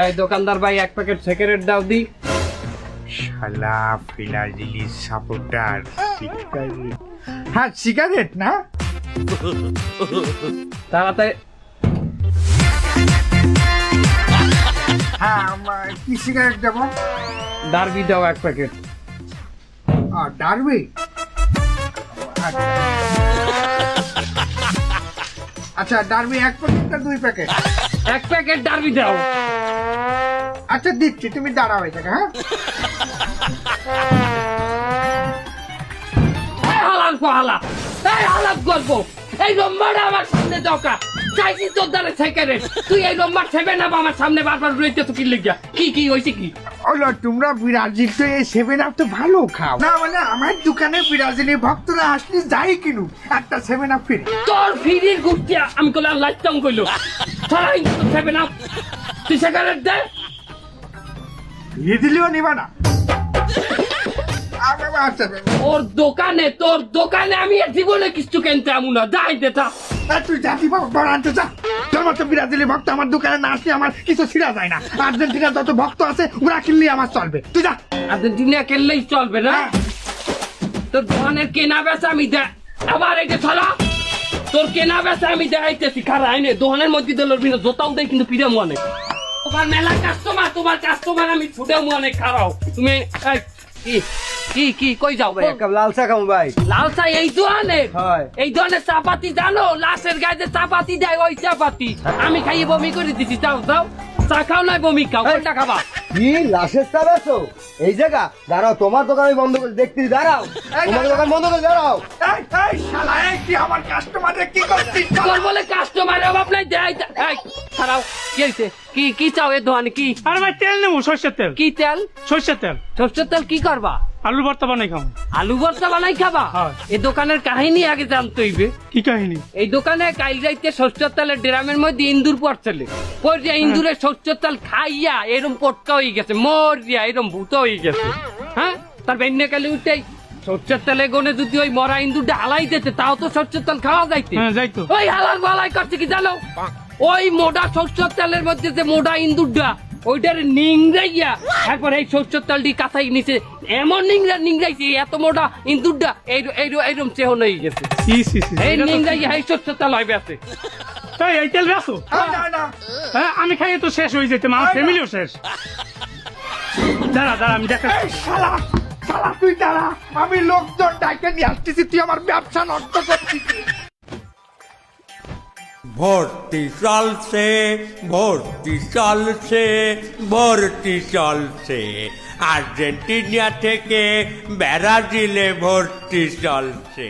এই দোকানদার ভাই 1 প্যাকেট সিগারেট দাও দি। শালা ফিলাডিলি সাপোর্টার সিগারেট। হ্যাঁ সিগারেট না, তাড়াতাড়ি। হ্যাঁ কি সিগারেট দেবো? ডার্বি দাও 1 প্যাকেট। ডারবি, আচ্ছা ডারবি 1 প্যাকেট না 2 প্যাকেট? 1 প্যাকেট ডার্বি দাও। আচ্ছা দিচ্ছি, তুমি দাঁড়াও এই জায়গায়। হ্যাঁ হালাল পালা, এই হালাল গল্প, এই নম্বরটা আমার সামনে দরকার। চাইছি তোর দ্বারা সিগারেট, তুই এই নম্বর ছেবে না আমার সামনে বারবার রইতে তো কি লিখা? কি হইছে কি? ওলো তোমরা ব্রাজিল তো এই 7 আপ তো ভালো খাও না, মানে আমার দোকানে ব্রাজিলের ভক্তরা আসলে যাই কিনু একটা 7 আপ ফ্রি। তোর ফিরির গুটিয়া আমি কইলা লাইটাম কইলো ছাড়াই তো ছেবে না। তুই সিগারেট দে। দিয়ে দিলেও নিবা না? আচ্ছা তোর দোকানে আমি জীবনে কিছু কিনতে আমু না, যাই দেটা। তুই জাতি বড় আনতে যা। তোর মতো ব্রাজিলের ভক্ত আমার দোকানে না আসলে আমার কিছু ছিঁড়া যায় না। আর্জেন্টিনার যত ভক্ত আছে ওরা কিনলে আমার চলবে, তুই যা। আর্জেন্টিনা খেললেই চলবে না? তোর দোকানের কেনা বেচা আমি দে। আবার এই যে ছাড়া তোর কেনা বেচা আমি দেখাইতেছি, খারা আইনে দোকানের মধ্যে দিল জোতাও দেয় কিন্তু পিড়ে মনে। তোমার মেলা কাস্টমার, তোমার কাস্টমার আমি ছুটে মনে খারাও। তুমি কি কই যাও ভাই? লাল চা খাবো ভাই। লাল চা এই দোকানে? হয়। এই দোকানের চাপাতি জানো? লাশের গায়ে চাপাতি দেয়, ওই চাপাতি আমি খাইয়ে বমি করে দিছি। যাও যাও, চা খাও না বমি খাও, কোনটা খাবা? কি লাশের চা বেছো? এই জায়গা দাঁড়াও, তোমার দোকান আমি বন্ধ করে দেখতে দাঁড়াও। তোমার দোকান বন্ধ করে দাঁড়াও। এই শালা, এই কি আমার কাস্টমারে কি করছিস? তোর বলে কাস্টমারের অভাব নাই, দেয়। এই ছাড়াও, কি হয়েছে? কি চাও এ দোকানে? কি আর ভাই তেল নেবো, সর্ষের তেল। কি তেল? সর্ষের তেল। সরষের তেল কি করবা? আলু ভর্তা বানাই খাবো। আলু ভর্তা বানাই খাবা? হ্যাঁ। এই দোকানের কাহিনী আগে জানতে হইবে। কি কাহিনী? এই দোকানে কাল রাইতে সরষের তেলের ড্রামের মধ্যে ইন্দুর পড়ছিলে। পড়িয়া ইন্দুরের সরষের তেল খাইয়া এরম পটকা হয়ে গেছে, মরিয়া এরম ভূত হয়ে গেছে। হ্যাঁ, তার বেন্যে কালে উঠেই সরষের তেলে গনে যদি ওই মরা ইন্দুরটা হালাই দিতে, তাও তো সরষের তেল খাওয়া যাইতে। হ্যাঁ যাইতো। ওই হালাল বালাই করছে কি জানো? ওই মোটা সরষের তেলের মধ্যে যে মোটা ইন্দুরটা, ওইটার নিংড়াইয়া একবার এই সরষের তেলটি কাঁথাই নিচে এমন নিংড়াইছে, এত মোটা ইন্দুরটা এইরকম চেহন হয়ে গেছে। এই নিংড়াইয়া এই সরষের তেল হয় বেঁচে। এই তেল বেছো? না না, হ্যাঁ আমি খাইয়ে তো শেষ হয়ে যেতে, আমার ফ্যামিলিও শেষ। দাঁড়া আমি দেখা। এই শালা শালা তুই দাঁড়া, আমি লোকজন ডাইকে নিয়ে আসতেছি, তুই আমার ব্যবসা নষ্ট করছিস। ভর্তি চলছে, ভর্তি চলছে, ভর্তি চলছে, আর্জেন্টিনা থেকে ব্রাজিলে ভর্তি চলছে।